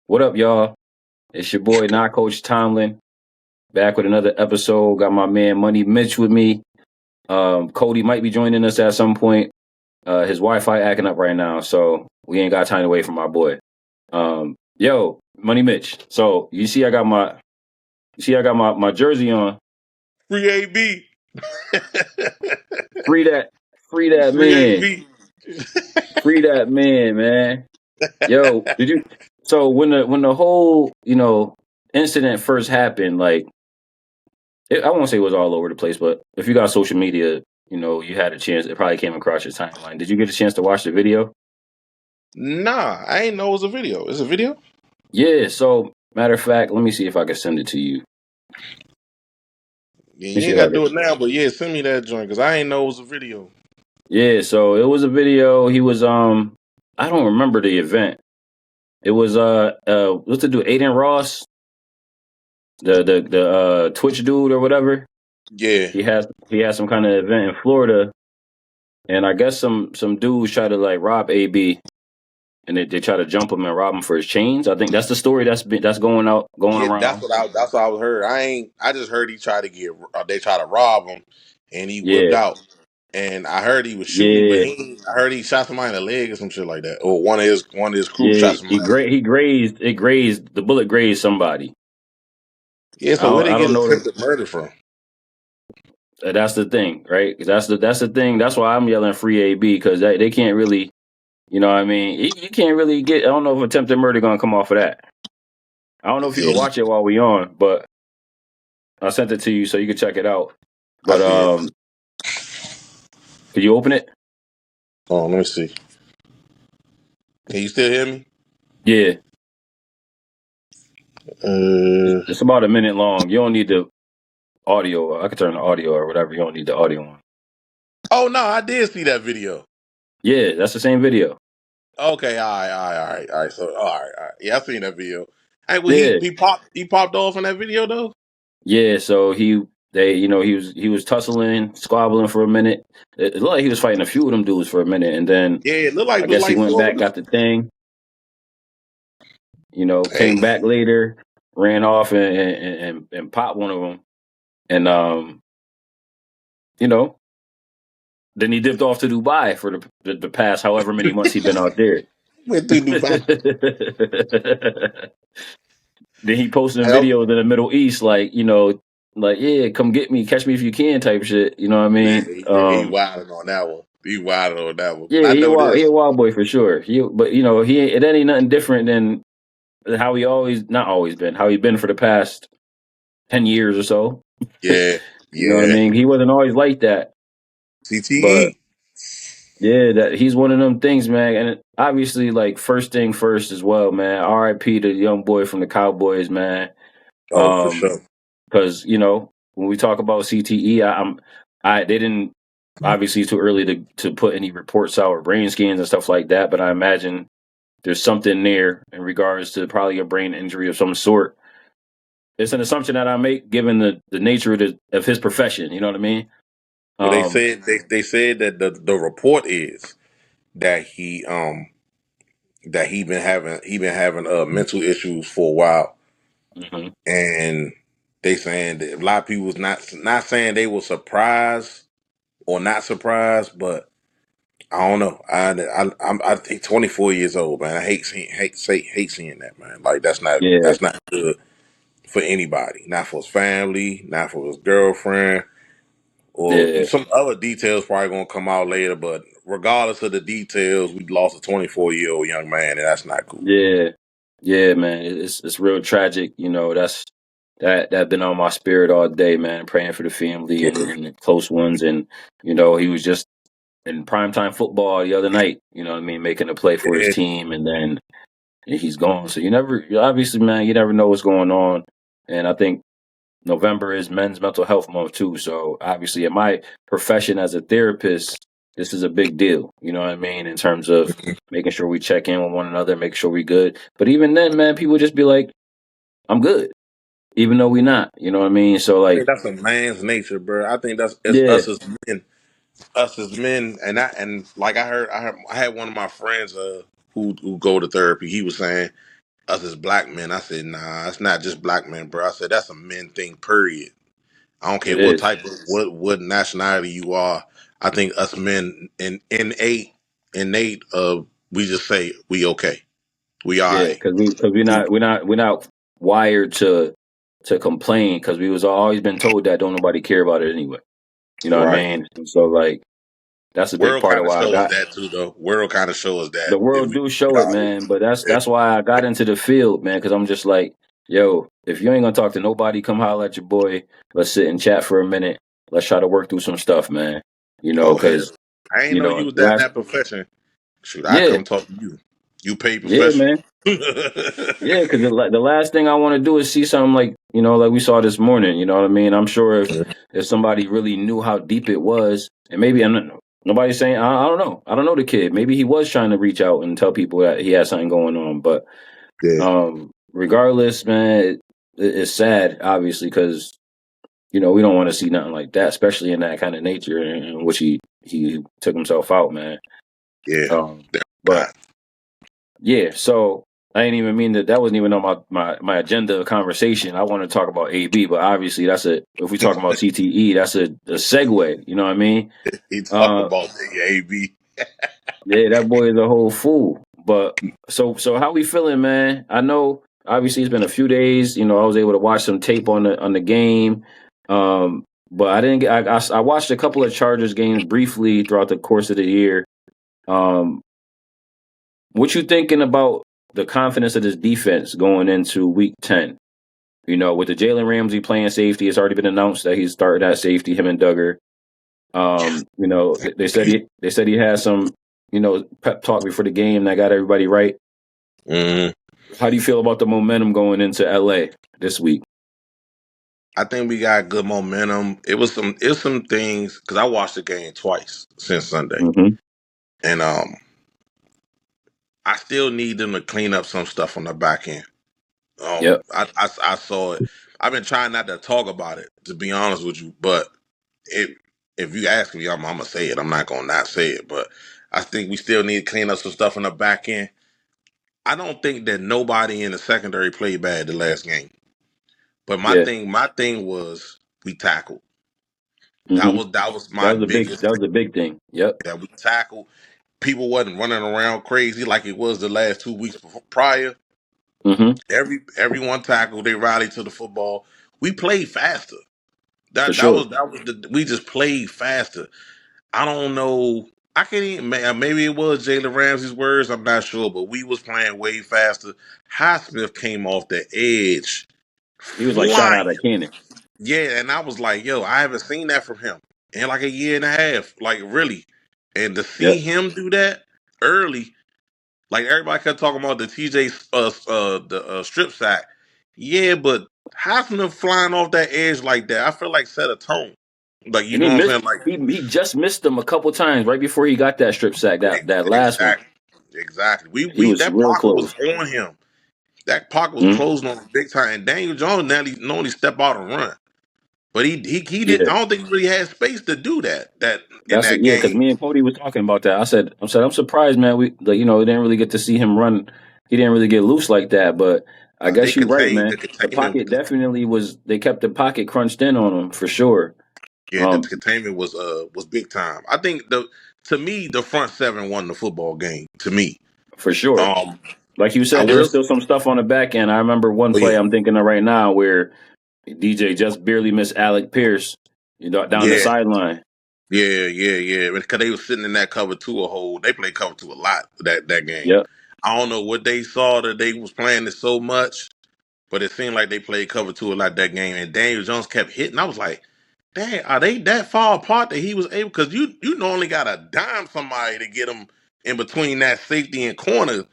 What up, y'all? It's your boy, not Coach Tomlin, back with another episode. Got my man Money Mitch with me. Cody might be joining us at some point. His Wi-Fi acting up right now, so we ain't got time to wait for my boy. Yo, Money Mitch. So you see I got my jersey on. Free AB. Free that, free that Free man, AB. free that man. Yo, did you? So when the whole incident first happened, like. I won't say it was all over the place, but if you got social media, you had a chance. It probably came across your timeline. Did you get a chance to watch the video? Nah, I ain't know it was a video. It's a video? Yeah. So, matter of fact, let me see if I can send it to you. Yeah, Let me you see ain't if I got to can. do it now, but yeah, send me that joint because I ain't know it was a video. Yeah. So it was a video. He was I don't remember the event. It was what's the dude? Aiden Ross, the Twitch dude or whatever. Yeah. He had some kind of event in Florida, and I guess some dudes try to like rob AB. And they try to jump him and rob him for his chains. I think that's the story that's going Yeah, around. that's what I was heard. I just heard he tried to they tried to rob him and he whipped Yeah, out. And I heard he was shooting, but yeah, I heard he shot somebody in the leg or some shit like that. Or one of his crew yeah. shot somebody. He grazed. It grazed. The bullet grazed somebody. Yeah, I so where don't, they I get don't know. attempted murder from? That's the thing, right? That's the thing. That's why I'm yelling free AB because they can't really. You know what I mean? You can't really get. I don't know if attempted murder gonna come off of that. I don't know if you can Yeah, watch it while we on, but I sent it to you so you can check it out. I But see it. could you open it? Oh, let me see. Can you still hear me? Yeah, Uh, it's about a minute long. You don't need the audio. I could turn the audio or whatever. You don't need the audio on. oh no, I did see that video. Yeah, that's the same video. Okay, all right. So, all right. Yeah, I seen that video. Hey, well, he Yeah, he popped off in that video though. yeah. So he was tussling, squabbling for a minute. It looked like he was fighting a few of them dudes for a minute, and then Yeah, it looked I like it was guess he like went four back, of them. got the thing. Hey, Came back later, ran off and popped one of them, and you know, then he dipped off to Dubai for the past however many months he'd been out there. went through Dubai. Then he posting Hey, videos in the Middle East, like yeah, come get me, catch me if you can, type shit. You know what I man, mean? he wilding on that one. He wilding on that one. Yeah, I know he a this. wild boy for sure. But it ain't nothing different than how he always not always been, how he been for the past 10 years or so. Yeah, You know what I yeah. mean? He wasn't always like that, but CTE. yeah, that he's one of them things, man. And obviously, like first thing first as well, man. R.I.P. to the young boy from the Cowboys, man. Oh, for Um, sure. because when we talk about CTE, they didn't obviously it's too early to put any reports out or brain scans and stuff like that, but I imagine there's something there in regards to probably a brain injury of some sort. It's an assumption that I make given the nature of his profession. You know what I mean? Well, Um, they said that the report is that he been having mental issues for a while, mhm. and they saying that a lot of people was not saying they were surprised or not surprised, but I don't know. I think 24 years old, man. I hate seeing that, man. Like Yeah, that's not good for anybody. Not for his family, not for his girlfriend, or yeah, some other details probably gonna come out later. But regardless of the details, we lost a 24-year-old young man, and that's not cool. yeah, yeah, man. It's real tragic. That been on my spirit all day, man. Praying for the family and the close ones, and he was just in primetime football the other night. You know what I mean, making a play for his Yeah, team, and then he's gone. So obviously, man, you never know what's going on. And I think November is Men's Mental Health Month too. So obviously, in my profession as a therapist, this is a big deal. You know what I mean, in terms of making sure we check in with one another, make sure we good. But even then, man, people just be like, "I'm good," even though we not. You know what I mean? So I think like, that's a man's nature, bro. I think that's it's yeah, us as men, and like I had one of my friends who go to therapy. He was saying us as black men. I said, nah, it's not just black men, bro. I said that's a men thing. Period. I don't care It what is. type of what nationality you are. I think us men innate we just say we okay. We all Yeah, right. because we're not wired to complain because we was always been told that don't nobody care about it anyway. You know what I Right. mean? And so like that's a big World part of kind of why I shows got that too, though. World kind of shows that the if world we do show it, all right. man. But that's Yeah. that's why I got into the field, man. Because I'm just like, yo, if you ain't gonna talk to nobody, come holler at your boy. Let's sit and chat for a minute. Let's try to work through some stuff, man. You know, Oh hell, because I ain't know you was that in last that profession. Shoot, I yeah, come talk to you. You paid yeah, professional. man. Yeah, because the last thing I want to do is see something like like we saw this morning. You know what I mean? I'm sure if somebody really knew how deep it was, and maybe nobody's saying I don't know the kid. Maybe he was trying to reach out and tell people that he had something going on. But Yeah, regardless, man, it's sad, obviously, because we don't want to see nothing like that, especially in that kind of nature in which he took himself out, man. yeah. But yeah, so I didn't even mean that wasn't even on my agenda of conversation. I want to talk about AB, but obviously if we talk about CTE, that's a segue. You know what I mean? He talk Uh, about the AB. yeah, that boy is a whole fool. But so how we feeling, man? I know obviously it's been a few days. I was able to watch some tape on the game. But I didn't get. I watched a couple of Chargers games briefly throughout the course of the year. Um, what you thinking about the confidence of this defense going into Week 10? With the Jalen Ramsey playing safety, it's already been announced that he's started at safety. Him and Duggar. They said he had some pep talk before the game that got everybody right. Mm, How do you feel about the momentum going into LA this week? I think we got good momentum. It was some things because I watched the game twice since Sunday, Mm-hmm. and I still need them to clean up some stuff on the back end. Yep. I saw it. I've been trying not to talk about it, to be honest with you, but it if you ask me, I'm gonna say it. I'm not gonna not say it, but I think we still need to clean up some stuff on the back end. I don't think that nobody in the secondary played bad the last game, but my Yeah. thing was we tackled. That Mm-hmm. was that was That my was a big. biggest That thing, was a big thing. Yep. that we tackled. People wasn't running around crazy like it was the last 2 weeks prior. Mm-hmm. Everyone tackled. They rallied to the football. We played faster. For That sure. was we just played faster. I don't know. I can't even. Maybe it was Jalen Ramsey's words. I'm not sure, but we was playing way faster. Highsmith came off the edge, He was like shot flying. out of a cannon. Yeah, and I was like, yo, I haven't seen that from him in like a year and a half. Like really, and to see Yep. him do that early, like everybody kept talking about the TJ the strip sack. Yeah, but Highsmith flying off that edge like that, I feel like set a tone. Like you And know he what I'm missed. saying? Like He just missed him a couple times right before he got that strip sack. That last one. exactly. Exactly. He We was that real pocket was close. on him. That pocket was Mm-hmm. closing on him big time. And Daniel Jones normally step out and run. But he did. Yeah. I don't think he really had space to do that in That's that yeah, because game. me and Cody were talking about that. I said, I'm surprised, man. We didn't really get to see him run. He didn't really get loose like that. But I They guess you're right, contained the man. The containment. pocket definitely was. They kept the pocket crunched in on him for sure. Yeah, the Um, containment was big time. I think to me the front seven won the football game. To me, for sure. um, Like you I said, there was will. still some stuff on the back end. I remember one Oh play yeah, I'm thinking of right now where DJ just barely missed Alec Pierce, down the yeah, sideline. yeah. Because they was sitting in that cover two a hole. They played cover two a lot that game. Yep. I don't know what they saw that they was playing it so much, but it seemed like they played cover two a lot that game. And Daniel Jones kept hitting. I was like, dang, are they that far apart that he was able? Because you normally got to dime somebody to get him in between that safety and corner,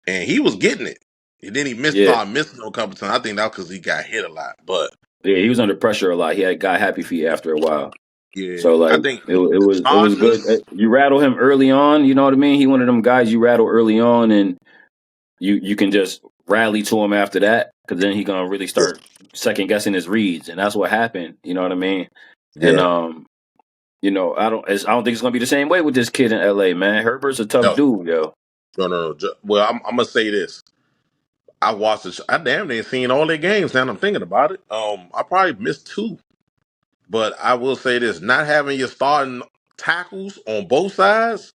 and he was getting it. And then he Yeah. started missing a couple times. I think that because he got hit a lot. But Yeah. He was under pressure a lot. He had got happy feet after a while. yeah, So I like think the it was good. Chargers. You rattle him early on, you know what I mean? He one of them guys you rattle early on, and you can just rally to him after that because then he gonna really start second guessing his reads, and that's what happened. You know what I mean? And Yeah, I don't think it's gonna be the same way with this kid in LA, man. Herbert's a tough no, dude, yo. no. Well, I'm gonna say this. I watched it. I damn near seen all their games. Now I'm thinking about it. I probably missed two, but I will say this: not having your starting tackles on both sides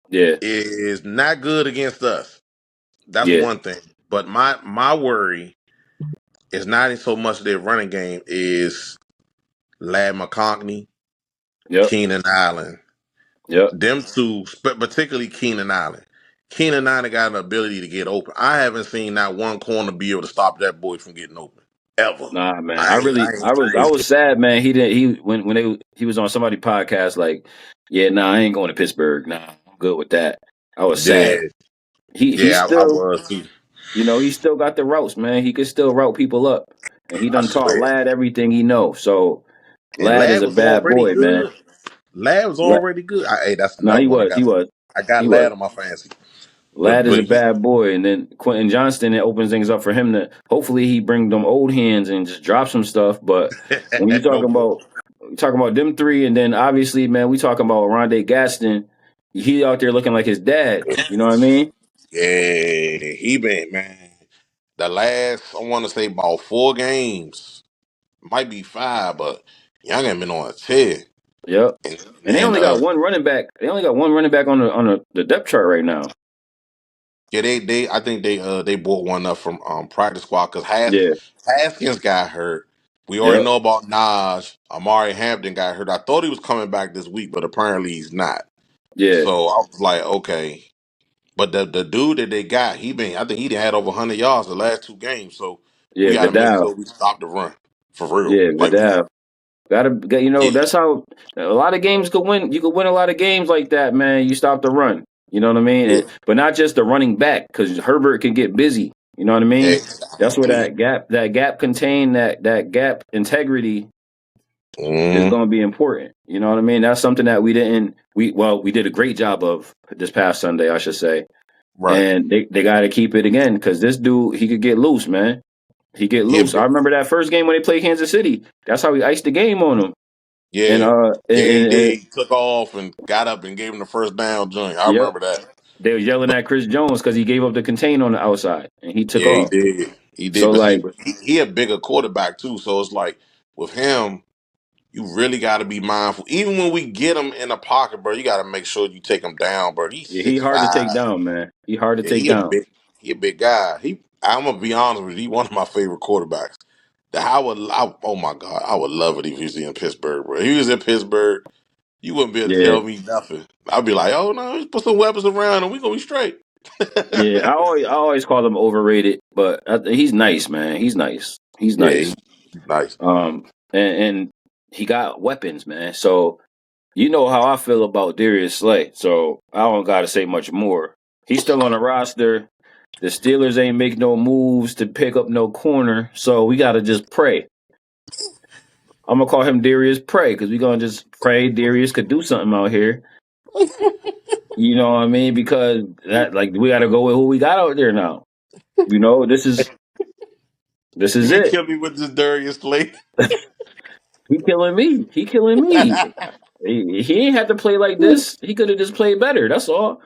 Yeah, is not good against us. That's yeah, one thing. But my worry is not so much their running game is Lad McConkney, yep, Keenan Allen. yep. Them two, particularly Keenan Allen. Keenan Allen got an ability to get open. I haven't seen that one corner be able to stop that boy from getting open ever. Nah, man. I ain't, I ain't, I I ain't was sad, man. He didn't. He when he was on somebody's podcast, like, yeah, nah, I ain't going to Pittsburgh. Nah, I'm good with that. I was Yeah, sad. He yeah, I still, was too. he still got the routes, man. He could still route people up, and he I done taught swear. Lad everything he know. So And Lad is Lad a was bad already boy, man. good. Lad was already good. Hey, that's No, another one. he was, I got he was. Lad on my fancy. Lad is But a bad boy, and then Quentin Johnston, it opens things up for him to hopefully he bring them old hands and just drop some stuff. But when no bull. you talking about them three, and then obviously, man, we talking about Rondé Gaston. He out there looking like his dad. You know what I mean? Yeah, he been man. The last I want to say about 4 games, might be 5, but Young ain't been on a 10. Yep. And, And they and only got one running back. They only got one running back on the depth chart right now. yeah, they I think they brought one up from practice squad because Yeah. Haskins got hurt. We already Yep. know about Naj. Amari Hampton got hurt. I thought he was coming back this week, but apparently he's not. Yeah. So I was like, okay. But the dude that they got, I think he had over 100 yards the last 2 games. So we Yeah. got to make Vidal. sure we stop the run for real. Yeah. Like we, Vidal. yeah, That's how a lot of games could win. You could win a lot of games like that, man. You stop the run. You know what I mean? yeah, But not just the running back, because Herbert can get busy. You know what I mean? That's where exactly. that gap contain that gap integrity is Hmm. going to be important. You know what I mean? That's something that we did a great job of this past Sunday, I should say. Right. And they got to keep it again because this dude he could get loose, man. He get He a loose. I big, remember that first game when they played Kansas City. That's how he iced the game on them. And yeah. Yeah, he did. He took off and got up and gave him the first down joint. I yep, remember that. they were yelling at Chris Jones because he gave up the contain on the outside and he took Yeah, he off. did. He did. So But see, like, but he a bigger quarterback too. So it's like with him, you really got to be mindful. Even when we get him in the pocket, bro, you got to make sure you take him down, bro. He's yeah, he six hard to take five. down, man. He hard to Yeah, take down. he a big guy. I'm gonna be honest with you. He one of my favorite quarterbacks. Oh my god, I would love it if he was in Pittsburgh, bro. If he was in Pittsburgh, you wouldn't be able to Yeah, tell me nothing. I'd be like, oh no, just put some weapons around and we gonna be straight. yeah. I always call him overrated, but he's nice, man. He's nice. He's Yeah, nice. he's nice. And he got weapons, man. So you know how I feel about Darius Slay. So I don't got to say much more. He's still on the roster. The Steelers ain't make no moves to pick up no corner, so we got to just pray. I'm gonna call him Darius Pray because we're gonna just pray Darius could do something out here. You know what I mean? Because that like we got to go with who we got out there now. You know, this You is can it. kill me with this Darius Slay. He killing me. He killing me. He ain't had to play like this. He could have just played better. That's all.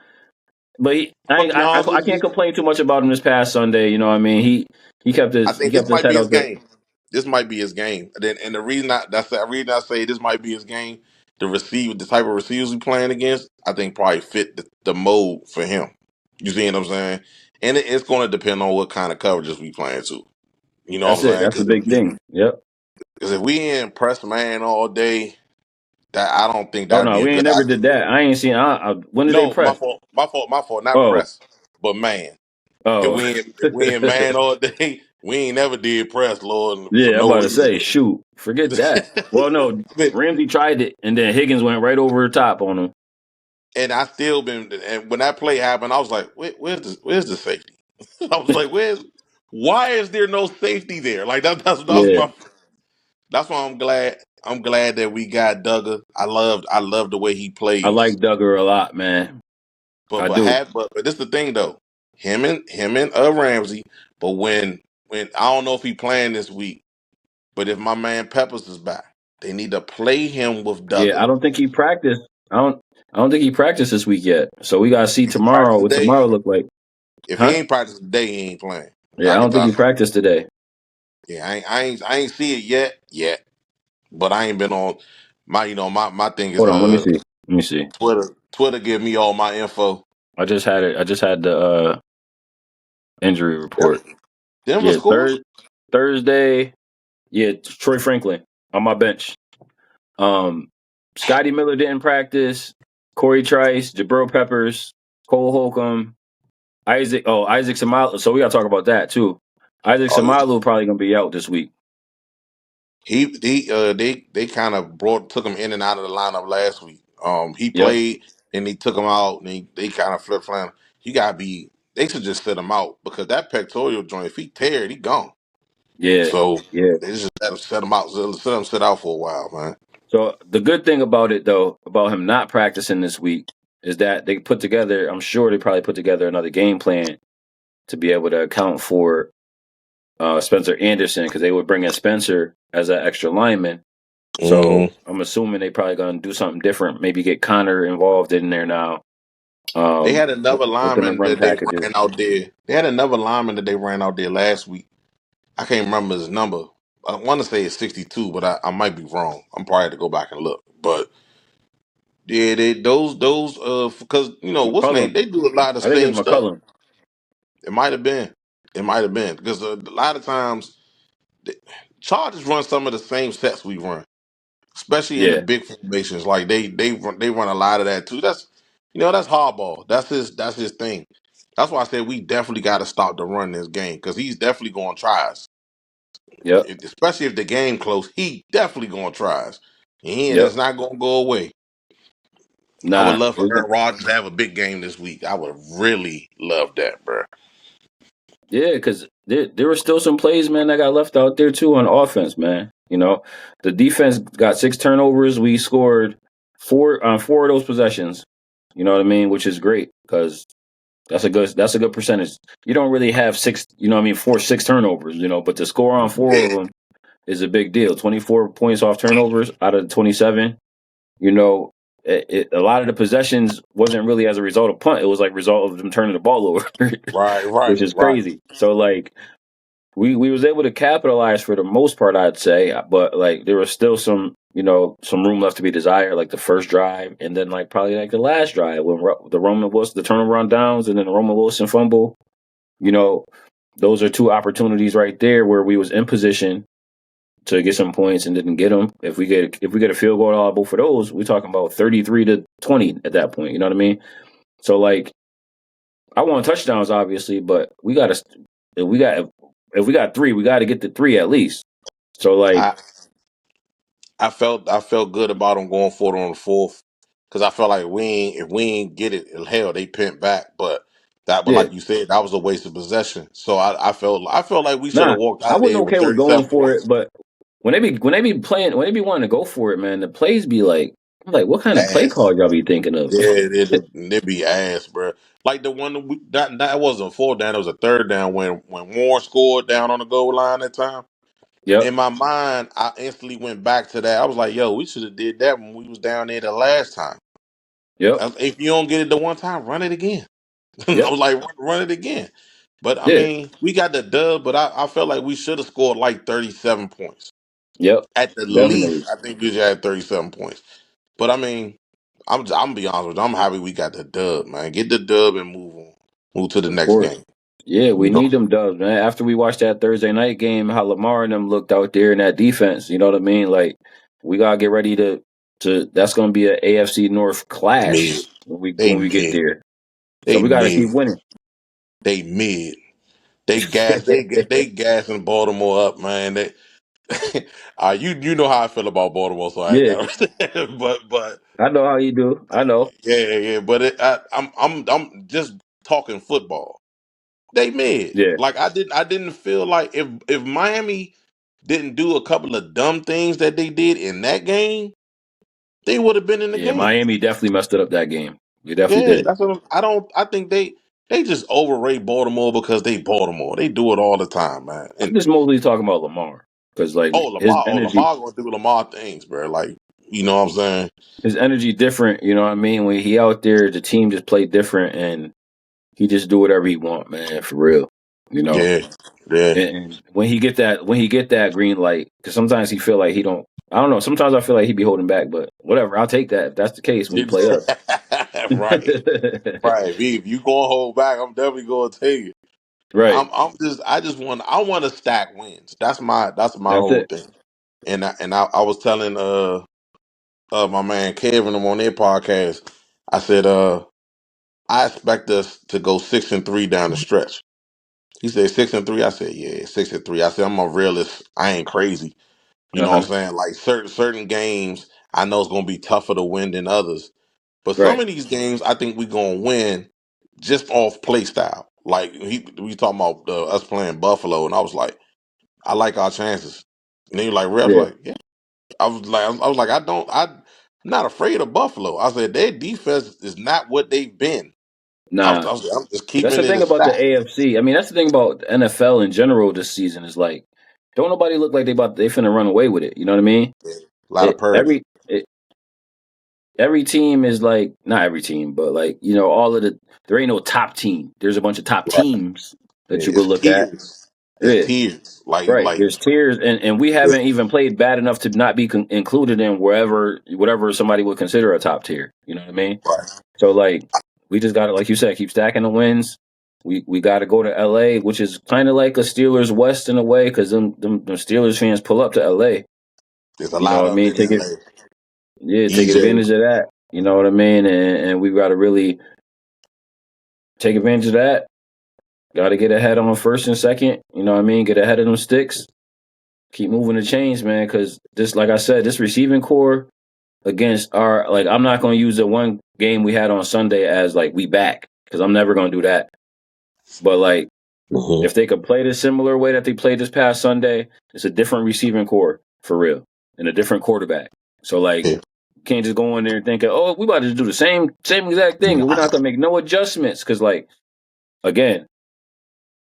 But I'm gonna be honest I with can't you. complain too much about him this past Sunday. You know what I mean? I He think kept this his might head be his out there. game. This might be his game. And the reason that's the reason I say this might be his game. The type of receivers we playing against, I think probably fit the mold for him. You see what I'm saying? And it's going to depend on what kind of coverages we playing too. You know what That's I'm it. saying? That's the big thing. Yep. Because if we in press man all day, that I don't think Oh that'd no, be a we ain't good. never did that. I ain't seen. When did they No, my press? fault, my fault. Not Oh, press, but man. oh. If we in man all day, we ain't never did press, Lord, for Yeah, I'm no about to reason. say, shoot, forget that. Well, no, But- Ramsey tried it, and then Higgins went right over the top on him. and I still been. And when that play happened, I was like, where's the safety? I was like, why is there no safety there? Like that's Yeah, my. That's why I'm glad. I'm glad that we got Duggar. I love the way he I like plays. Duggar a lot, man. I do. But this the thing though. Him and Ramsey. But when I don't know if he playing this week, but if my man Peppers is back, they need to play him with Yeah, Duggar. I don't think he practiced. I don't. I don't think he practiced this week yet. So we gotta see If he practice tomorrow what today, tomorrow look like, if he huh? ain't practice today, he ain't playing. Yeah, I don't think he practiced today. Yeah, I ain't see it yet. But I ain't been on my, my thing is Hold on, let me see. Let me see. Twitter give me all my info. I just had it. I just had the injury Denver, report. Denver Yeah, scores. Thursday. Yeah, Troy Franklin on my bench. Um, Scotty Miller didn't practice. Corey Trice, Jabril Peppers, Cole Holcomb, Isaac Samalu. So we got to talk about that too. Isaac Oh yeah. Samalu probably gonna be out this week. They kind of took him in and out of the lineup last week. He Yep. played and they took him out and they kind of flip flop. They should just sit him out because that pectoral joint, if he tear it, he gone. Yeah. So Yeah. they just let him set him out, let him sit out for a while, man. So the good thing about it though, about him not practicing this week, is that they put together. I'm sure they probably put together another game plan to be able to account for Spencer Anderson because they would bring in Spencer as an extra lineman. So Hmm. I'm assuming they probably gonna do something different. Maybe get Connor involved in there now. They had With, another within the lineman run that they packages. ran out there. They had another lineman that they ran out there last week. I can't remember his number. I want to say it's 62, but I might be wrong. I'm probably have to go back and look. But yeah, they those because what's name? McCullum. They do a lot of I think it's same stuff. McCullum. It might have been. It might have been because a lot of times the Chargers run some of the same sets we run, especially in the Yeah. big formations. Like they run a lot of that too. That's hardball. That's his thing. That's why I said we definitely got to stop the run this game because he's definitely going to try us. Yep. Especially if the game close, he definitely going to try us. And Yep. it's not going to go away. I would Nah. love for Aaron Rodgers to have a big game this week. I would really love that, bro. Yeah, because there were still some plays, man, that got left out there too on offense, man. The defense got 6 turnovers. We scored four on 4 of those possessions. You know what I mean? Which is great because that's a good percentage. You don't really have 6. 4 6 turnovers. But to score on 4 of Yeah, them is a big deal. 24 points off turnovers out of 27. You know, a lot of the possessions wasn't really as a result of punt. It was like result of them turning the ball over, right, which right, is right. crazy. So like we was able to capitalize for the most part, I'd say, but like there was still some room left to be desired, like the first drive, and then like probably like the last drive when the Roman Wilson the turnover on downs, and then the Roman Wilson fumble. You know, those are 2 opportunities right there where we was in position to get some points and didn't get them. If we get a field goal out of both of those, we're talking about 33-20 at that point. You know what I mean? So like I want touchdowns, obviously, but if we got if we got 3, we got to get the 3 at least. So like, I I felt good about them going for it on the fourth because I felt like if we ain't get it, hell, they pent back. But yeah, like you said, that was a waste of possession. So I felt like we should nah, have walked I out of wasn't there with okay with going 37 for it, points. but when they be wanting to go for it, man, the plays be like, I'm like, what kind of play Ass. call y'all be thinking of? Yeah, they be ass, bro. Like the one that wasn't a 4th down, it was a 3rd down when Warren scored down on the goal line that time. Yep, In my mind, I instantly went back to that. I was like, "Yo, we should have did that when we was down there the last time. yep, If you don't get it the one time, run it again." I yep, was like, "Run it again." But I yeah, mean, we got the dub, but I felt like we should have scored like 37 points yep, at the definitely, least. I think we should have 37 points. But I mean, I'm gonna be honest with you. I'm happy we got the dub, man. Get the dub and move on. Move to the of next course. game. Yeah, we You know, need them dubs, man. After we watched that Thursday night game, how Lamar and them looked out there in that defense, you know what I mean? Like, we gotta get ready to. That's gonna be an AFC North clash mid. when we They when we get mid. there. So They we gotta mid. keep winning. They mid. They gassing Baltimore up, man. You know how I feel about Baltimore, so I ain't Yeah, got. But I know how you do. I know. yeah. But I'm just talking football. They mid. Yeah, Like I didn't feel like if Miami didn't do a couple of dumb things that they did in that game, they would have been in the yeah. game. Miami definitely messed it up that game. They definitely Yeah, did. that's what I don't. I think they just overrate Baltimore because they Baltimore. They do it all the time, man. I'm And just mostly talking about Lamar because like his energy, Lamar gonna do Lamar things, bro. Like you know what I'm saying? his energy different. You know what I mean? When he out there, the team just play different, and he just do whatever he want, man. For real. You know, Yeah, yeah. and when he get that green light, because sometimes he feel like he don't. I don't know. Sometimes I feel like he be holding back, but whatever. I'll take that if that's the case when he play us. Right, right. If you gonna hold back, I'm definitely gonna take it. Right. I want to stack wins. That's my That's whole it. thing. And I was telling my man Kevin on their podcast. I said I expect us to go 6-3 down the stretch. He said 6-3. I said, yeah, 6-3. I said, I'm a realist. I ain't crazy. You Uh know what huh. I'm saying? Like certain games, I know it's gonna be tougher to win than others. But some Right. of these games, I think we're gonna win just off play style. Like we talking about us playing Buffalo, and I was like, I like our chances. And then you're like, real? I was Yeah. like, yeah. I was like, I'm not afraid of Buffalo. I said their defense is not what they've been. Nah. I'm just That's keeping the it thing a about the stack. AFC. I mean, that's the thing about the NFL in general this season is like, don't nobody look like they finna run away with it. You know what I mean? Yeah. A lot of It purdy. every it, every team is like not every team, but like all of there ain't no top team. There's a bunch of top Right. teams Yeah, that you could it's look at. tears. It's Yeah, tears. right. There's tiers, and we Yeah. haven't even played bad enough to not be included in whatever somebody would consider a top tier. You know what I mean? Right. So like we just got to, like you said, keep stacking the wins. We got to go to LA, which is kind of like a Steelers West in a way, because them Steelers fans pull up to LA. There's a You know lot what I of mean? it in LA. Take EJ. advantage of that. You know what I mean? And we've got to really take advantage of that. Got to get ahead on first and second. You know what I mean? Get ahead of them sticks. Keep moving the chains, man. Because this, like I said, this receiving core against our like, I'm not going to use the one game we had on Sunday as like we back, because I'm never going to do that. But like, Mhm. if they could play the similar way that they played this past Sunday, it's a different receiving core for real, and a different quarterback. So like, Yeah. you can't just go in there and think, oh, we about to do the same exact thing, and we're not gonna make no adjustments. Because like, again,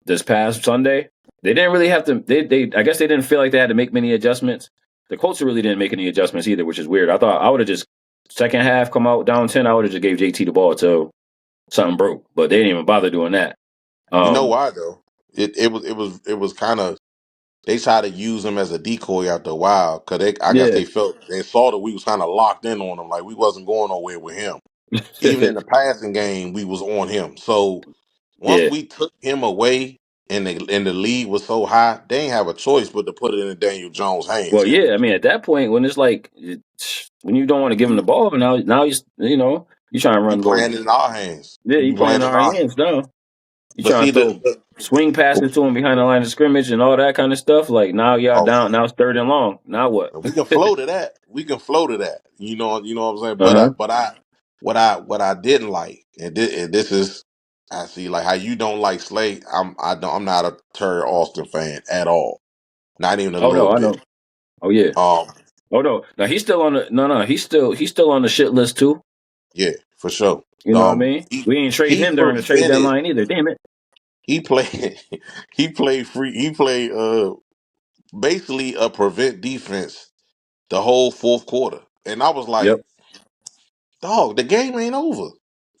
this past Sunday, they didn't really have to. They I guess they didn't feel like they had to make many adjustments. The Colts really didn't make any adjustments either, which is weird. I thought I would have just second half come out down 10. I would have just gave JT the ball till something broke, but they didn't even bother doing that. You know Um, why though? It was kind of they tried to use him as a decoy after a while because I guess yeah, they saw that we was kind of locked in on him, like we wasn't going nowhere with him. Even in the passing game, we was on him. So once yeah. we took him away and the lead was so high, they ain't have a choice but to put it in Daniel Jones' hands. Well, And yeah. I mean, at that point, when it's like when you don't want to give him the ball, now you trying to he run little. playing in our hands. Yeah, He you playing playing in in our our hands now. You but trying see to throw swing passes to him behind the line of scrimmage and all that kind of stuff. Like now y'all oh, down. Now it's third and long. Now what? we can flow to that. We can flow to that. You know what I'm saying? Uh huh. What I didn't like, and this is, I see like how you don't like Slay. I'm not a Terry Austin fan at all. Not even a Oh no, little I bit. know. Oh yeah. Um, Oh no. Now he's still on the no. He's still on the shit list too. yeah, for sure. You know what I mean? He We ain't trade he him during the trade prevented. deadline either. Damn it. He played. He played free. He played basically a prevent defense the whole fourth quarter, and I was Yep. like, dog, the game ain't over.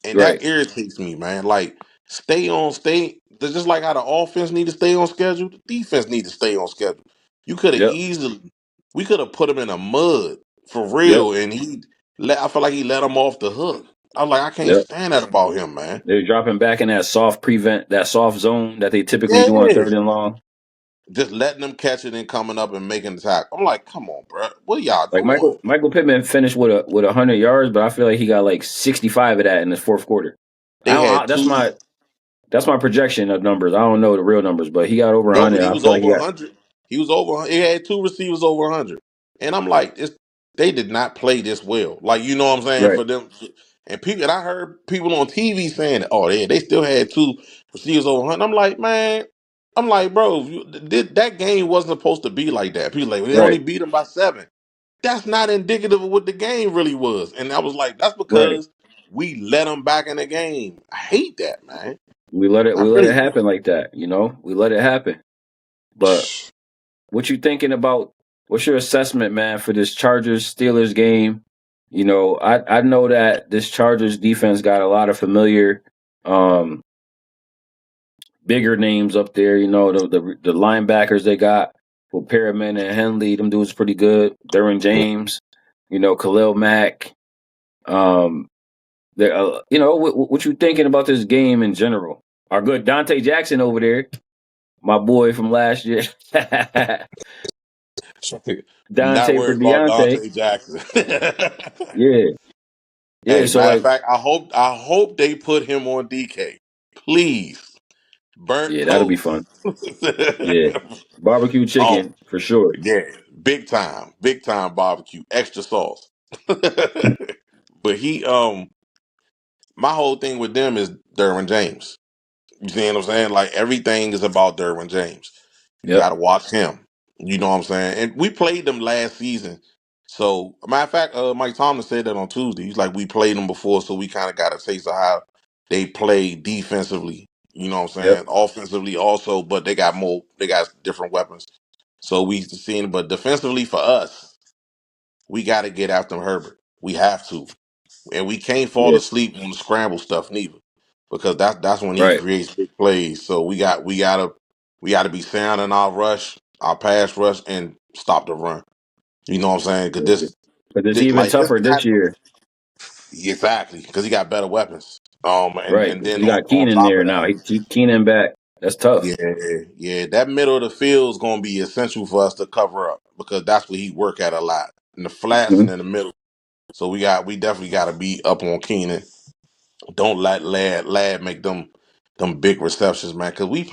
And that Right. irritates me, man. Like, stay. Just like how the offense need to stay on schedule, the defense need to stay on schedule. You could have Yep. we could have put him in a mud for Yep. real, and I feel like he let him off the hook. I was like, I can't Yep. stand that about him, man. They're dropping back in that soft zone that they typically do on Yeah, third and long. just letting them catch it and coming up and making the tackle. I'm like, come on, bro, what y'all Like doing? Michael Pittman finished with 100 yards, but I feel like he got like 65 of that in the fourth quarter. They had That's two. my projection of numbers. I don't know the real numbers, but he got over No, but 100. he I was feel like over he got 100. He was over. He had two receivers over 100, and I'm like, they did not play this well. Like, you know what I'm saying, right, for them. And people, and I heard people on TV saying, "Oh, they still had two receivers over 100." I'm like, man, I'm like, bro, that game wasn't supposed to be like that. People like, well, they only right, beat them by 7. That's not indicative of what the game really was. And I was like, that's right. because we let them back in the game. I hate that, man. I We let it really happen like that. We let it happen. But what you thinking about? What's your assessment, man, for this Chargers Steelers game? I know that this Chargers defense got a lot of familiar um, bigger names up there. You know, the linebackers they got with Perriman and Henley, them dudes pretty good. Derwin James, you know, Khalil Mack. Um, you know, what you thinking about this game in general? Our good Dante Jackson over there, my boy from last year. Not Dante for worried about Deontay. Dante Jackson. Yeah, yeah. Hey, So matter of like, fact, I hope they put him on DK. Please. Burnt yeah, that'll be toast. fun. Yeah, barbecue Oh, chicken for sure. yeah. Big time barbecue. Extra sauce. But my whole thing with them is Derwin James. You see what I'm saying? Like everything is about Derwin James. You Yep, got to watch him. You know what I'm saying? And we played them last season. So, matter of fact, Mike Tomlin said that on Tuesday. He's like, we played them before, so we kind of got a taste of how they play defensively. You know what I'm yep, saying? Offensively also, but they got different weapons. So we seen, but defensively for us, we got to get after Herbert. We have to, and we can't fall yeah, asleep on the scramble stuff neither, because that's when he right, creates big plays. So we gotta be sound in our pass rush, and stop the run. You know what I'm saying? Because because it's this even like this tougher this not year, exactly because he got better weapons. right? And 'Cause then you on got on Keenan top there of now. that, He Keenan back. That's tough. yeah, yeah, that middle of the field is gonna be essential for us to cover up because that's where he work at a lot in the flats Hmm. and in the middle. So we definitely got to be up on Keenan. Don't let lad make them big receptions, man. Because we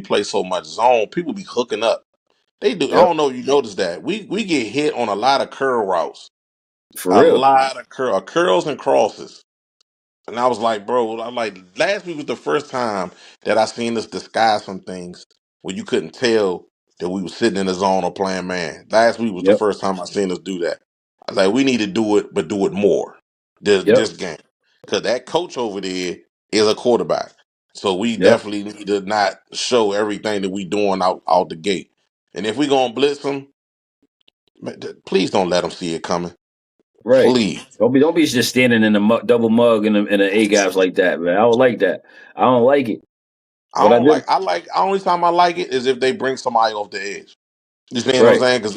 play so much zone. People be hooking up. They do. I Yep, don't know if you noticed that. We get hit on a lot of curl routes, for a real. lot of curls and crosses. And I was like, bro, I'm like, last week was the first time that I seen us disguise some things where you couldn't tell that we were sitting in the zone or playing man. Last week was the Yep, first time I seen us do that. I was like, we need to do it, but do it more yep, this game. Because that coach over there is a quarterback. So we yep. definitely need to not show everything that we doing out the gate. And if we going to blitz them, please don't let them see it coming. Right. Please. Don't be just standing in the double mug in the A gaps like that, man. I don't like that. I don't like it. But I did. Only time I like it is if they bring somebody off the edge. You see what I'm Right. saying? Because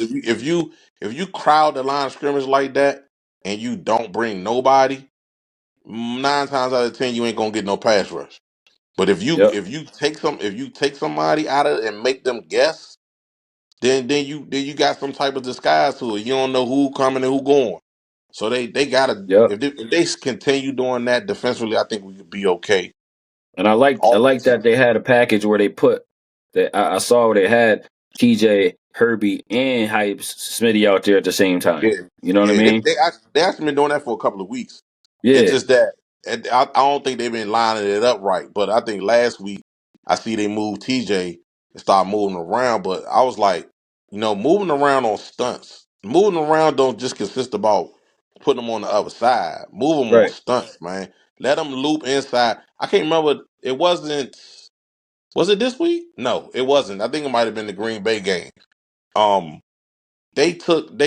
if you crowd the line of scrimmage like that and you don't bring nobody, 9 times out of 10 you ain't gonna get no pass rush. But if you Yep. if you take somebody out of it and make them guess, then you got some type of disguise to it. You don't know who coming and who going. So they gotta Yep. if they continue doing that defensively, I think we could be okay. And I like that Offensively, they had a package where they put that I saw where they had TJ, Herbie, and Hype Smitty out there at the same time. yeah, You know what I yeah. They mean? they actually, they actually been doing that for a couple of weeks. It's Yeah. just that I don't think they've been lining it up right. But I think last week I see they moved TJ and start moving around. But I was like, moving around on stunts. Moving around don't just consist about putting them on the other side. Move them on Right. stunts, man. Let them loop inside. I can't remember. It wasn't. Was it this week? No, it wasn't. I think it might have been the Green Bay game. Um, they took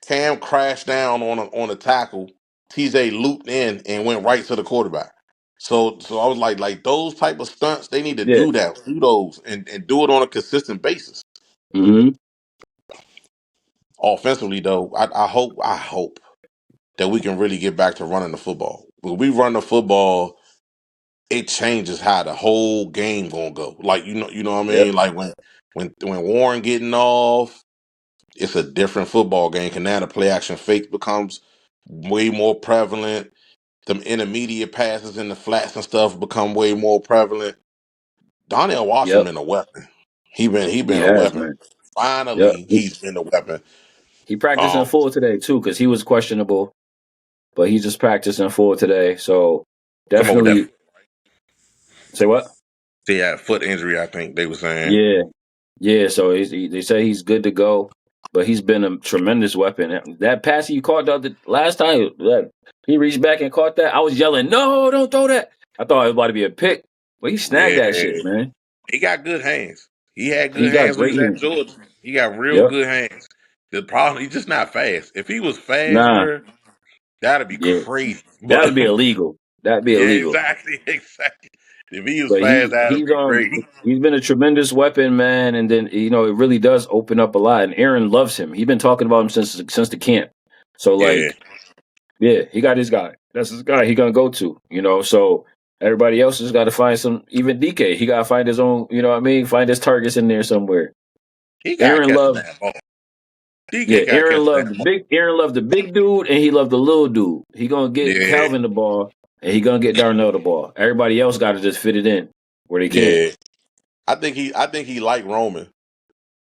Cam crashed down on a tackle. TJ looped in and went right to the quarterback. So I was like those type of stunts, they need to Yeah. do those and do it on a consistent basis. Hmm. Offensively though, I hope that we can really get back to running the football. When we run the football, it changes how the whole game gonna go. Like you know what I Yep. mean? Like when Warren getting off, it's a different football game. Cause now the play action fake becomes way more prevalent. Them intermediate passes in the flats and stuff become way more prevalent. Donnell Yep. Washington a weapon. He been He a has, weapon. man. Yep. Finally, he's been a weapon. He practiced in Um, full today too, because he was questionable, but he just practiced in full today. So come over that. definitely say what? He had a foot injury, I think they were saying. Yeah. Yeah, so they say he's good to go, but he's been a tremendous weapon. That pass you caught last time, he reached back and caught that. I was yelling, "No, don't throw that!" I thought it was about to be a pick, but he snagged Yeah, that shit, man. he got good hands. He had He good got hands when he great was at hands. Georgia. He got real Yep. good hands. The problem, he's just not fast. If he was fast, Nah. bro, that'd be Yeah. crazy. That'd But be illegal. That'd be yeah, illegal. exactly, exactly. If he was But fast, that'd be great. he's been a tremendous weapon, man. And then it really does open up a lot. And Aaron loves him. He's been talking about him since the camp. So Yeah, like, yeah, he got his guy. That's his guy. He gonna go to. So everybody else has got to find some. Even DK, he got to find his own. You know what I mean? Find his targets in there somewhere. he got to Aaron catch the loved. damn ball. Yeah, DK got to catch the damn ball. Aaron loved the big dude, and he loved the little dude. He gonna get Yeah, Calvin the ball, and he gonna get Darnell the ball. Everybody else got to just fit it in where they can. yeah. I think he liked Roman.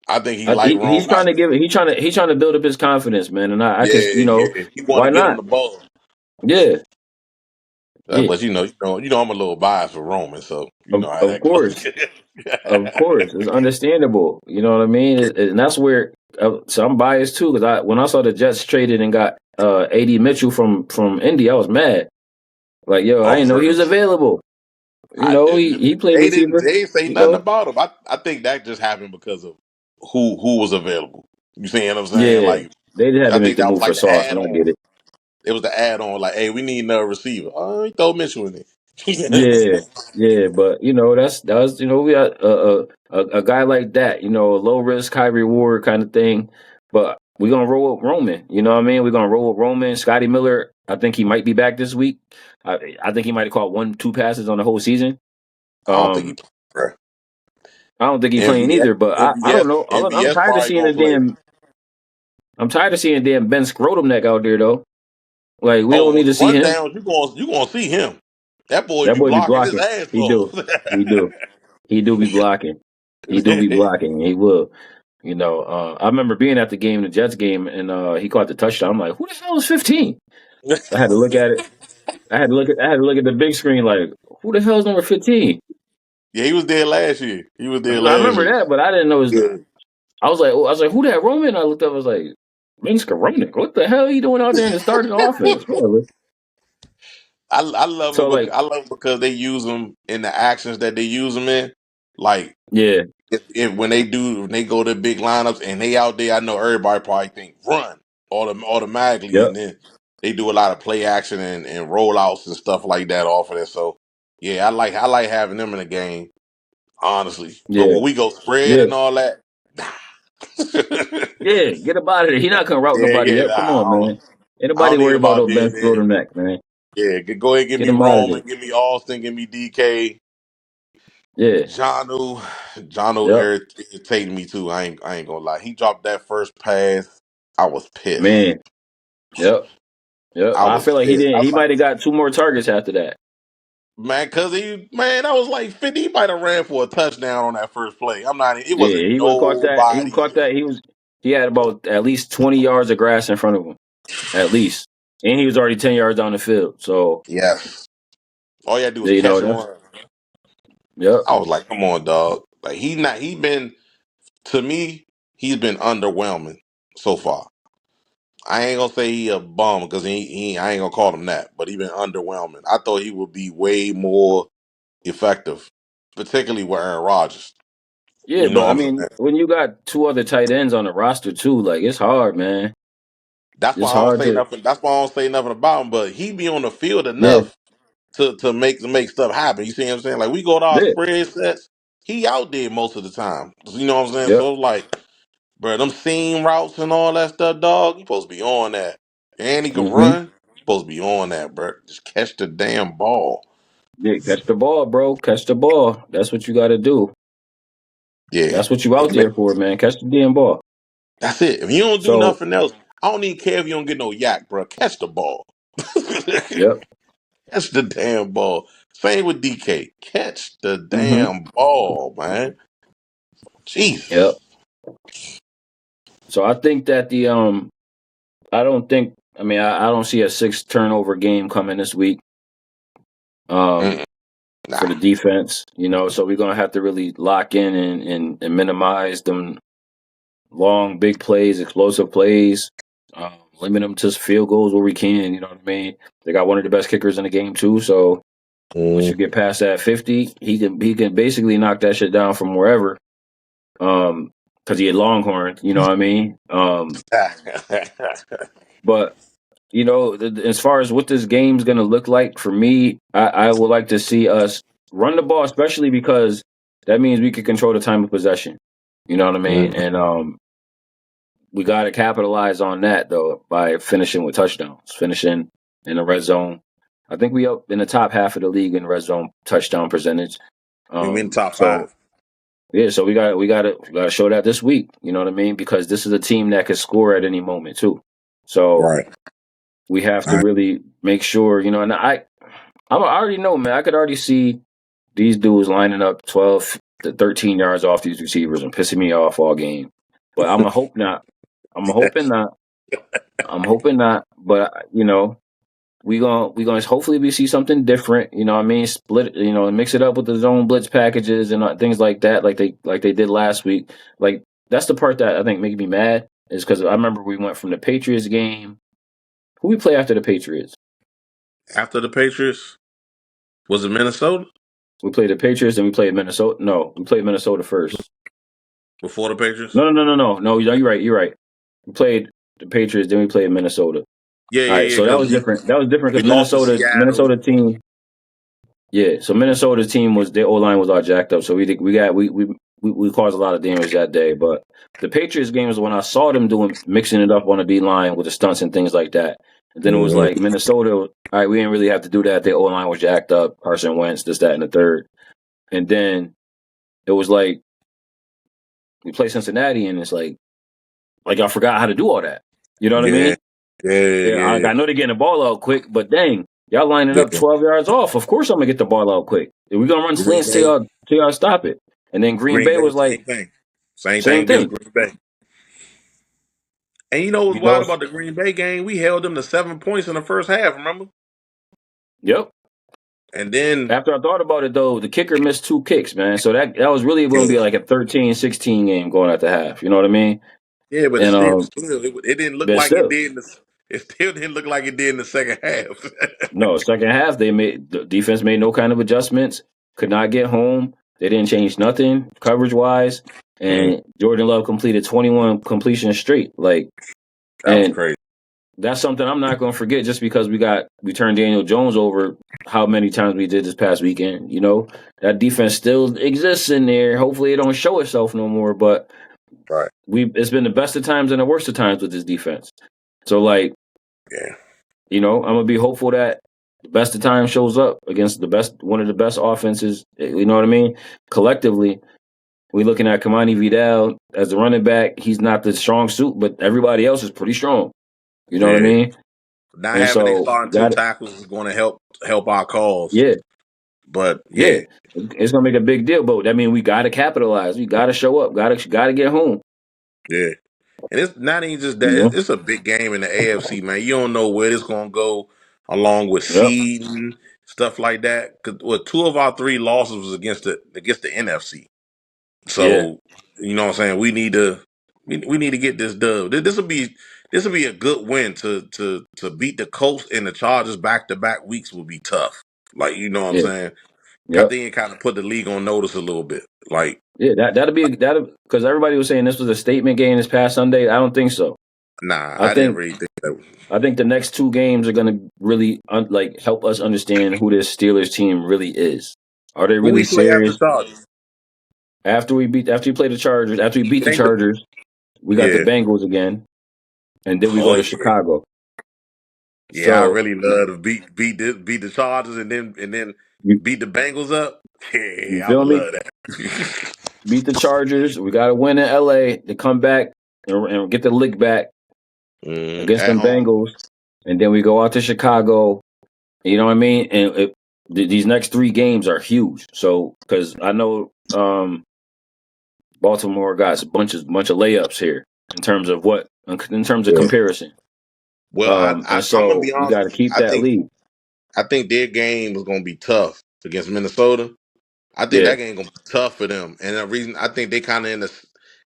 I think he liked He's Roman. trying to give it. He's trying to build up his confidence, man. And I can, Yeah, yeah. He want why to get him not? the ball. Yeah, yeah. But I'm a little biased for Roman, so you know how Of that goes. course, of course, it's understandable. You know what I mean? And that's where. So I'm biased too because when I saw the Jets traded and got AD Mitchell from Indy, I was mad. Like, yo, I Oh, didn't know for he real? was available. I He played they receiver. didn't say nothing about him. I think that just happened because of who was available. You see what I'm saying? Yeah, Like they just had I to make think the that was move for like the Sauce, add and I on. get it. It was the add on. Like, hey, we need another receiver. Oh, he throw Mitchell in there. Yeah, yeah, but that's we got a guy like that, a low risk, high reward kind of thing. But we're gonna roll with Roman. You know what I mean? We're gonna roll with Roman. Scotty Miller, I think he might be back this week. I think he might have caught 1, 2 passes on the whole season. I don't think he. Um, I don't think he's playing MVS, either. But I MVS, don't know. I'm MVS tired of probably seeing gonna the play. damn. I'm tired of seeing damn Ben Scrotum neck out there though. Like we don't Oh, need on to the see him. rundowns, you gonna see him. That boy That be boy be blocking his blocking. ass He off. do. He do. He do be blocking. He do be blocking. He will. I remember being at the game, the Jets game, and he caught the touchdown. I'm like, who the hell is 15? I had to look at it. I had to look at the big screen. Like, who the hell is number 15? Yeah, he was there last year. He was there I last remember year. that, but I didn't know his. Yeah. I was like, who that Roman? I looked up. I was like, Vince Skowronek. What the hell are you doing out there in the starting offense? Whatever. I love So him. like, I love him because they use him in the actions that they use him in. Like yeah, if when they go to big lineups and they out there, I know everybody probably think run automatically, yep, and then they do a lot of play action and rollouts and stuff like that off of it. So yeah, I like having them in the game, honestly. But yeah, when we go spread yeah, and all that, yeah. Get him out of there. He not gonna route yeah, nobody yeah, up. Come on, man. Ain't I nobody don't need worry him about out no there, Ben man. Skowronek, man. Yeah, go ahead, give Get me him out of there. Roman, give me Austin, give me DK. Yeah. Johnu, Johnu Yep. irritated me too. I ain't gonna lie. He dropped that first pass. I was pissed. Man. Yep. Yep. I I was feel like he pissed. didn't. I He was like, might have got 2 more targets after that. man, that was like 50. He might have ran for a touchdown on that first play. I'm not. It Yeah, wasn't he would have caught that. He would nobody. caught that. He had about at least 20 yards of grass in front of him, at least, and he was already 10 yards down the field. So Yes. All you had to do was catch and that's run. yep. I was like, come on, dog. Like to me, he's been underwhelming so far. I ain't gonna say he a bum because I ain't gonna call him that, but he been underwhelming. I thought he would be way more effective, particularly with Aaron Rodgers. Yeah, You know but what I I'm mean, saying? when you got 2 other tight ends on the roster too, like it's hard, man. That's why It's I don't hard say to nothing. That's why I don't say nothing about him. But he be on the field yeah, enough to make stuff happen. You see what I'm saying? Like we go to our yeah, spread sets, he out there most of the time. You know what I'm saying? yep, So it's like, bro, them seam routes and all that stuff, dog. You supposed to be on that, and he can mm-hmm. run. You supposed to be on that, bro. Just catch the damn ball. Yeah, catch the ball, bro. Catch the ball. That's what you got to do. Yeah, That's what you out there for, man. Catch the damn ball. that's it. If you don't do So nothing else, I don't even care if you don't get no yak, bro. Catch the ball. yep. Catch the damn ball. Same with DK. Catch the Mm-hmm. damn ball, man. Yep. Jesus. So I think that I don't think I don't see a 6 turnover game coming this week Mm-mm. for Nah. the defense, so we're gonna have to really lock in and minimize them long big plays, explosive plays, limit them to field goals where we can, you know what I mean? They got one of the best kickers in the game too, so once you Mm. get past that 50, he can basically knock that shit down from wherever. Because he had Longhorn, you know what I mean? But as far as what this game's gonna look like for me, I would like to see us. run the ball, especially because that means we can control the time of possession. You know what I mean? Mm. And we got to capitalize on that though by finishing with touchdowns, finishing in the red zone. I think we up in the top half of the league in red zone touchdown percentage. We in the top So 5. yeah, so we got to show that this week. You know what I mean? Because this is a team that can score at any moment too. So Right. we have to I, really make sure. You know, and I already know, man. I could already see these dudes lining up 12 to 13 yards off these receivers and pissing me off all game. But I'm a hope not. I'm hoping not. I'm hoping not. But we gonna hopefully we see something different. You know what I mean? Split. Mix it up with the zone blitz packages and things like that, like they did last week. Like that's the part that I think made me mad is because I remember we went from the Patriots game. Who we play after the Patriots? After the Patriots, was it Minnesota? We played the Patriots and we played Minnesota. No, we played Minnesota first. Before the Patriots? No, no, no, no, no, no. You're right. You're right. We played the Patriots, then we played Minnesota. Yeah, All yeah, right, yeah. so that Because was different. That was different we because lost to Seattle. Minnesota team. Yeah, so Minnesota's team was their O line was all jacked up, so we caused a lot of damage that day. But the Patriots game is when I saw them doing mixing it up on the D line with the stunts and things like that. And then it was Mm-hmm. like Minnesota. All right, we didn't really have to do that. Their O line was jacked up. Carson Wentz, this, that, and the third. And then it was like we play Cincinnati, and it's like I forgot how to do all that. You know what I Yeah, mean? yeah, Yeah, yeah, I know they're getting the ball out quick, but dang, y'all lining yeah. up 12 yards off. Of course, I'm gonna get the ball out quick. And we're gonna run Green slants till Bay, y'all stop it. And then Green Green Bay Bay, was like same thing. Same same thing did with thing. Green Bay. And you know what's You know, wild about the Green Bay game? We held them to 7 points in the first half, remember? yep. And then, After I thought about it though, the kicker missed 2 kicks, man. So that was really going to yeah, be like a 13-16 game going at the half. You know what I mean? yeah, but And it didn't look but like it still, did. It still didn't look like it did in the second half. no. Second half, the defense made no kind of adjustments. Could not get home. They didn't change nothing coverage wise. Mm, And Jordan Love completed 21 completions straight. Like, that was and crazy. that's something I'm not going to forget just because we turned Daniel Jones over how many times we did this past weekend. You know, that defense still exists in there. Hopefully it don't show itself no more, but Right. it's been the best of times and the worst of times with this defense. So like, Yeah. I'm going to be hopeful that the best of times shows up against one of the best offenses. You know what I mean? Collectively, we looking at Kamani Vidal as the running back. He's not the strong suit, but everybody else is pretty strong. You know what I Yeah. mean? Not And having a so starting two got it. tackles is going to help our cause. Yeah, But yeah. yeah, It's gonna make a big deal, but I mean, we got to capitalize. We got to show up. Got to get home. yeah. And it's not even just You that. know? It's a big game in the AFC, man. You don't know where it's going to go, along with Yep. seeding stuff like that. Cause well, 2 of our 3 losses was against the NFC. Yeah. So you know what I'm saying. We need to get this dub. This will be a good win to beat the Colts and the Chargers back to back weeks will be tough. Like you know what I'm Yeah. saying. I Yep. think it kind of put the league on notice a little bit. Like Yeah. That'll because everybody was saying this was a statement game this past Sunday. I don't think so. nah, I I didn't think really think that. I think the next 2 games are gonna really help us understand who this Steelers team really is. Are they Who really we play after serious? Chargers? After we play the Chargers, after we beat It the ain't the Chargers, we got the yeah. Bengals again, and then we Oh go to yeah. Chicago. Yeah, I So really love to beat the Chargers and then you beat the Bengals up. you Yeah, I feel would me? love that. Beat the Chargers. We got to win in LA to come back and get the lick back against At them home. Bengals, and then we go out to Chicago. You know what I mean? And these next 3 games are huge. So because I know Baltimore got a bunch of layups here in terms of Yeah. comparison. Well, And I'm gonna so be we honest got to with you. keep that lead. I think their game is gonna be tough against Minnesota. I think Yeah. that game gonna be tough for them. And the reason I think they kind of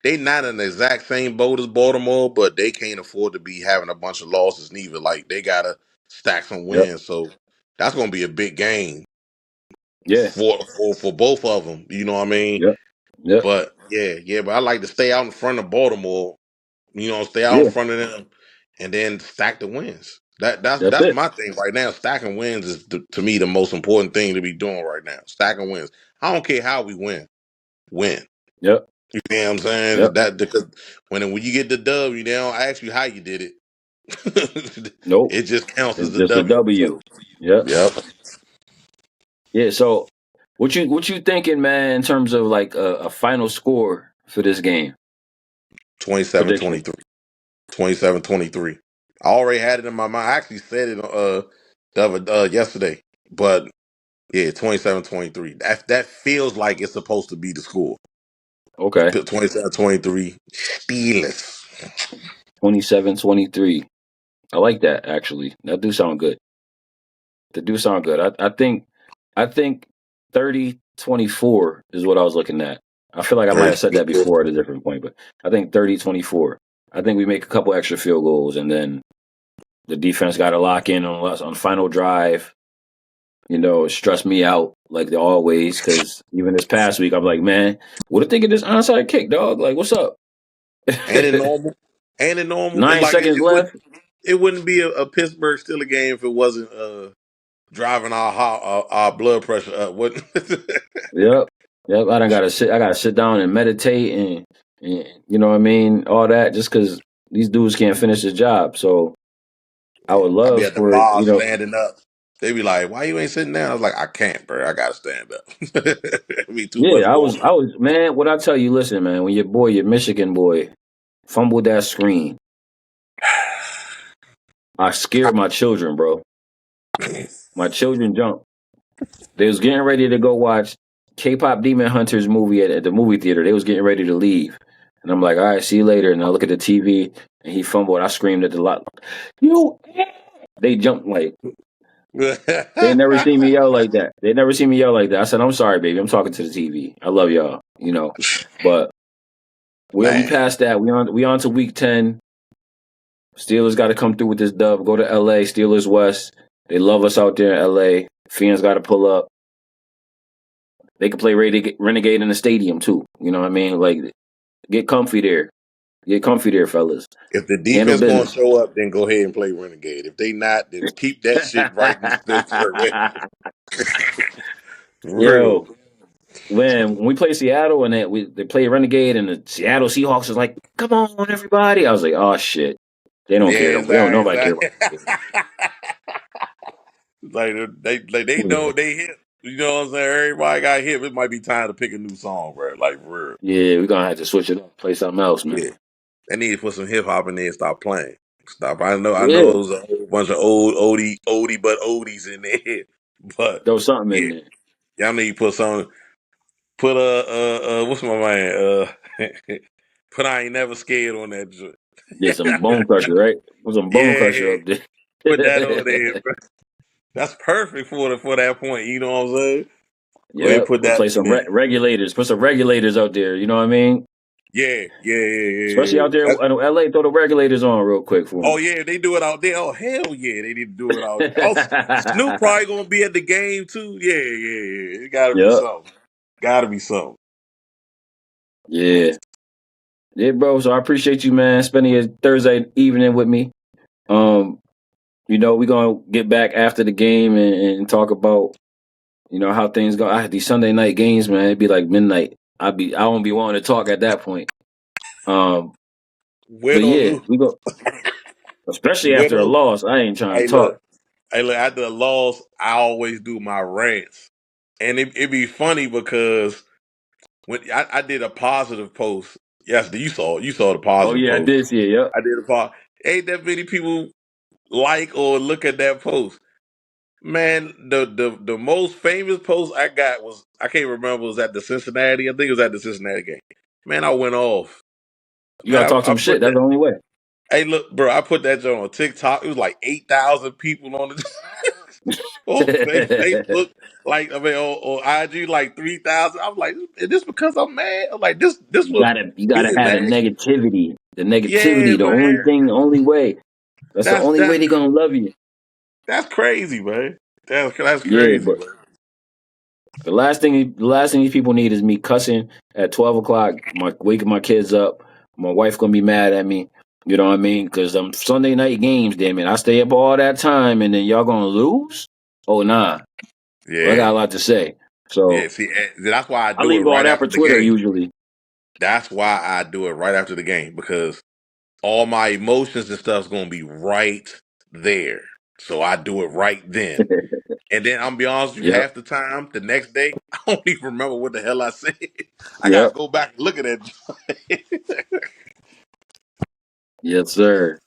they not in the exact same boat as Baltimore, but they can't afford to be having a bunch of losses neither. Like they gotta stack some Yep. wins. So that's gonna be a big game Yeah. for both of them. You know what I mean? Yep. Yep. But yeah. But I like to stay out in front of Baltimore. You know, stay out in Yeah. front of them, and then stack the wins. That's That's it. my thing right now. Stacking wins is to me the most important thing to be doing right now. Stacking wins. I don't care how we win. Yep. You know what I'm saying? Yep. That because when you get the W, they don't ask you how you did it. Nope. It just counts as It's a just a W. So, W. Yep. yep. Yeah. So, what you thinking, man, in terms of like a final score for this game 27 prediction? 23. 27-23. I already had it in my mind. I actually said it yesterday. But yeah, 27-23. That feels like it's supposed to be the score. Okay. 27-23. Steelers. 27-23. I like that actually. That do sound good. That do sound good. I think 30-24 is what I was looking at. I feel like I might have said that 30-24. before at a different point, but I think 30-24. I think we make a couple extra field goals and then the defense got to lock in on us on final drive. It stressed me out like they always because even this past week I'm like, man, what do you think of this onside kick, dog? Like, what's up? And in normal. And in normal. And Nine like seconds left. it wouldn't be a Pittsburgh Steelers game if it wasn't driving our blood pressure up. Wouldn't Yep. Yep. I gotta sit down and meditate and you know what I mean, all that just because these dudes can't finish the job. So I Yeah. would I be love at the for bar standing up. They be like, "Why you ain't sitting down?" I was like, "I can't, bro. I gotta stand up. Be too much yeah, going I was man, what I tell you, listen, man, when your Michigan boy fumbled that screen, I scared my children, bro. on. My children jumped. They was getting ready to go watch K-pop Demon Hunters movie at the movie theater. They was getting ready to leave. And I'm like, all right, see you later. And I look at the TV and he fumbled. I screamed at the lot. You They jumped like they never seen me yell like that. They never seen me yell like that. I said, I'm sorry, baby. I'm talking to the TV. I love y'all. But we Man, passed that. We on to week 10. Steelers got to come through with this dub. Go to LA, Steelers West. They love us out there in LA. Fans got to pull up. They can play Renegade in the stadium too. You know what I mean? Like, get comfy there. Get comfy there, fellas. if the Handle defense gonna business. show up, then go ahead and play Renegade. If they not, then keep that shit right in Pittsburgh. Real. Yo, when we play Seattle and they play Renegade and the Seattle Seahawks is like, come on, everybody. I was like, oh shit. They don't care. Yeah, They don't nobody care exactly. about that. They know they hit. You know what I'm saying? Everybody got hit. It might be time to pick a new song, bro. Like for real. Yeah, we're gonna have to switch it up. Play something else, Yeah. man. They need to put some hip hop in there and stop playing. Stop. I Yeah. know it was a whole bunch of oldie but oldies in there. But Throw something in yeah, there. y'all need to put some put what's my man? Put I ain't never scared on that joint. Yeah, some bone crusher, right? Put some bone crusher Yeah, up there. put that on there, bro. That's perfect for that point. You know what I'm saying? Go ahead and Yep. put We'll that play in some there. regulators. Put some regulators out there. You know what I mean? Especially out there Yeah. in LA, throw the regulators on real quick for Oh me. yeah, they do it out there. Oh hell yeah, they need to do it out there. Oh, Snoop probably gonna be at the game too. Yeah. It gotta be Yep. something. Gotta be something. Yeah. Yeah, bro. So I appreciate you, man, spending your Thursday evening with me. Um, we're gonna get back after the game and talk about, how things go. I had these Sunday night games, man. It'd be like midnight. I won't be wanting to talk at that point. Um, Win but or yeah, lose. we go, especially Win after a or loss. I ain't trying to hey talk. look. Hey look, after the loss, I always do my rants. And it be funny because when I did a positive post. Yes, you saw the Oh positive yeah, I post. did see it. Yep. I did a post. Ain't that many people like or look at that post. Man, the most famous post I got was I can't remember was at the Cincinnati. I think it was at the Cincinnati game. Man, I went off. You Man, gotta talk I some put shit. That's that. the only way. Hey, look, bro, I put that joint on TikTok. It was like 8,000 people on the Facebook, like I mean, on IG, like 3,000. I was like, is this because I'm mad? I'm like, this You was gotta me have the imagining. negativity. The Yeah, negativity, the only man, thing, the only way. That's the that's only way that's they're gonna love you. that's crazy, man. That's Yeah, crazy, but man. the last thing these people need is me cussing at 12 o'clock. Waking my kids up. My wife gonna be mad at me. You know what I mean? Because Sunday night games, damn it, I stay up all that time, and then y'all gonna lose? Oh nah, well, I got Yeah, a lot to say, so yeah. See, that's why I I do it leave all right that for after the Twitter game. usually. That's why I do it right after the game because all my emotions and stuff's gonna be right there. So I do it right then. And then I'm be honest with you, Yep, half the time, the next day, I don't even remember what the hell I said. I gotta yep, go back and look at that. yes, sir.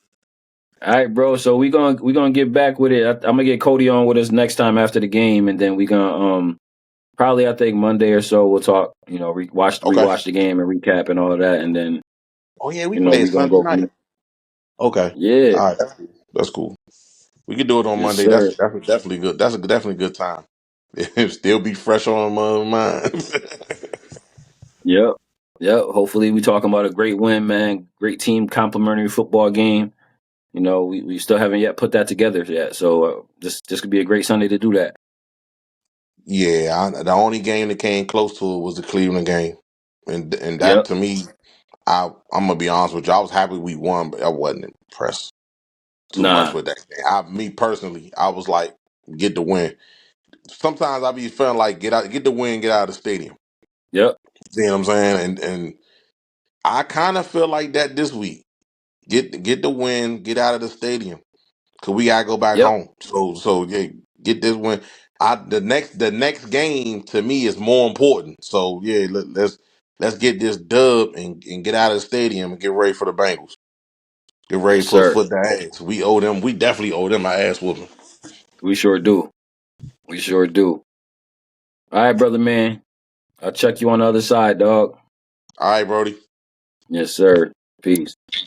All right, bro. So we gonna get back with it. I'm gonna get Cody on with us next time after the game, and then we gonna probably I think Monday or so we'll talk. You know, Okay. rewatch the game and recap and all of that, and then Oh yeah, we we played gonna Sunday go from night. there. Okay. Yeah, All right, that's cool. We can do it on yes, Monday. sir. That's definitely good. That's a definitely good time. It still be fresh on my mind. Yep, yep. Hopefully, we talking about a great win, man. Great team, complimentary football game. You know, we still haven't yet put that together yet. So this could be a great Sunday to do that. Yeah, the only game that came close to it was the Cleveland game, and that Yep. to me, I'm gonna be honest with you. I was happy we won, but I wasn't impressed too much Nah. with that game. Me personally, I was like, get the win. Sometimes I be feeling like get the win, get out of the stadium. Yep. See what I'm saying? And I kind of feel like that this week. Get the win, get out of the stadium. Cause we gotta go back Yep. home. So yeah, get this win. The next game to me is more important. So yeah, let's get this dub and get out of the stadium and get ready for the Bengals. Get ready Yes, to put sir. foot to ass. We owe them. We definitely owe them an ass whooping. We sure do. We sure do. All right, brother, man. I'll check you on the other side, dog. All right, Brody. Yes, sir. Peace.